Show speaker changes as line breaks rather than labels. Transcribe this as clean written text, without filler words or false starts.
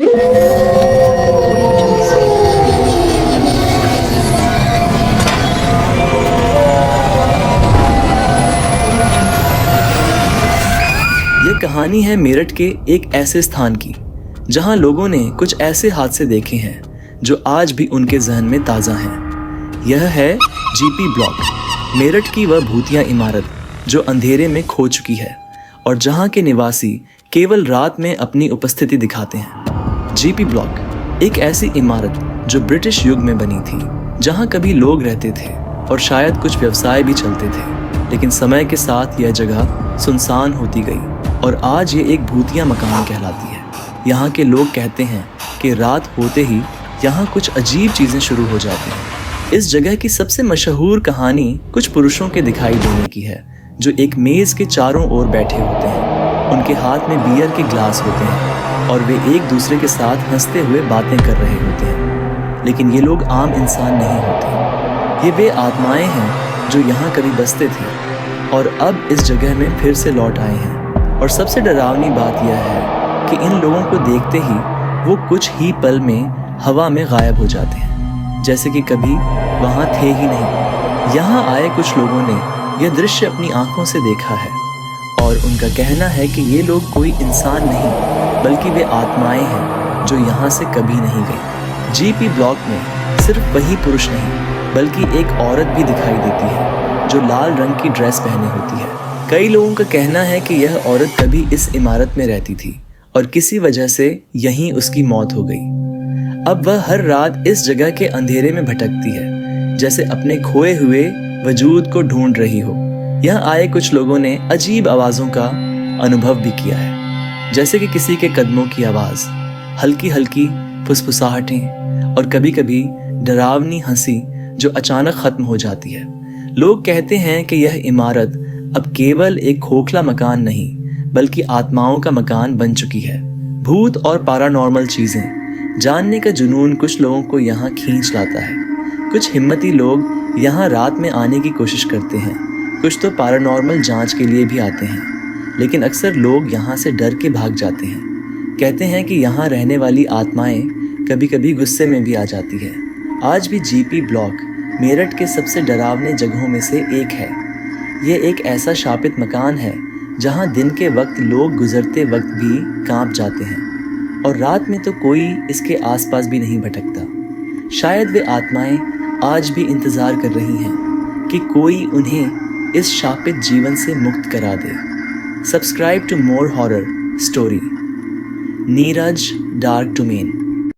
यह कहानी है मेरठ के एक ऐसे स्थान की जहां लोगों ने कुछ ऐसे हादसे देखे हैं जो आज भी उनके जहन में ताज़ा हैं। यह है जीपी ब्लॉक, मेरठ की वह भूतिया इमारत जो अंधेरे में खो चुकी है और जहां के निवासी केवल रात में अपनी उपस्थिति दिखाते हैं। जीपी ब्लॉक एक ऐसी इमारत जो ब्रिटिश युग में बनी थी, जहां कभी लोग रहते थे और शायद कुछ व्यवसाय भी चलते थे, लेकिन समय के साथ यह जगह सुनसान होती गई और आज ये एक भूतिया मकान कहलाती है। यहाँ के लोग कहते हैं कि रात होते ही यहाँ कुछ अजीब चीज़ें शुरू हो जाती हैं। इस जगह की सबसे मशहूर कहानी कुछ पुरुषों के दिखाई देने की है जो एक मेज़ के चारों ओर बैठे होते हैं। उनके हाथ में बियर के ग्लास होते हैं और वे एक दूसरे के साथ हंसते हुए बातें कर रहे होते हैं। लेकिन ये लोग आम इंसान नहीं होते, ये वे आत्माएं हैं जो यहाँ कभी बसते थे और अब इस जगह में फिर से लौट आए हैं। और सबसे डरावनी बात यह है कि इन लोगों को देखते ही वो कुछ ही पल में हवा में गायब हो जाते हैं, जैसे कि कभी वहाँ थे ही नहीं। यहाँ आए कुछ लोगों ने यह दृश्य अपनी आंखों से देखा है और उनका कहना है कि ये लोग कोई इंसान नहीं बल्कि वे आत्माएं हैं जो यहाँ से कभी नहीं गई। जीपी ब्लॉक में सिर्फ वही पुरुष नहीं बल्कि एक औरत भी दिखाई देती है जो लाल रंग की ड्रेस पहने होती है। कई लोगों का कहना है कि यह औरत कभी इस इमारत में रहती थी और किसी वजह से यहीं उसकी मौत हो गई। अब वह हर रात इस जगह के अंधेरे में भटकती है, जैसे अपने खोए हुए वजूद को ढूंढ रही हो। यहाँ आए कुछ लोगों ने अजीब आवाज़ों का अनुभव भी किया है, जैसे कि किसी के कदमों की आवाज़, हल्की हल्की फुसफुसाहटें और कभी कभी डरावनी हंसी जो अचानक ख़त्म हो जाती है। लोग कहते हैं कि यह इमारत अब केवल एक खोखला मकान नहीं बल्कि आत्माओं का मकान बन चुकी है। भूत और पैरानॉर्मल चीज़ें जानने का जुनून कुछ लोगों को यहाँ खींच लाता है। कुछ हिम्मती लोग यहाँ रात में आने की कोशिश करते हैं, कुछ तो पैरानॉर्मल जांच के लिए भी आते हैं, लेकिन अक्सर लोग यहाँ से डर के भाग जाते हैं। कहते हैं कि यहाँ रहने वाली आत्माएं कभी कभी गुस्से में भी आ जाती है। आज भी जीपी ब्लॉक मेरठ के सबसे डरावने जगहों में से एक है। ये एक ऐसा शापित मकान है जहाँ दिन के वक्त लोग गुजरते वक्त भी कांप जाते हैं और रात में तो कोई इसके आसपास भी नहीं भटकता। शायद वे आत्माएं आज भी इंतज़ार कर रही हैं कि कोई उन्हें इस शापित जीवन से मुक्त करा दे। Subscribe to more horror story. Neeraj dark domain.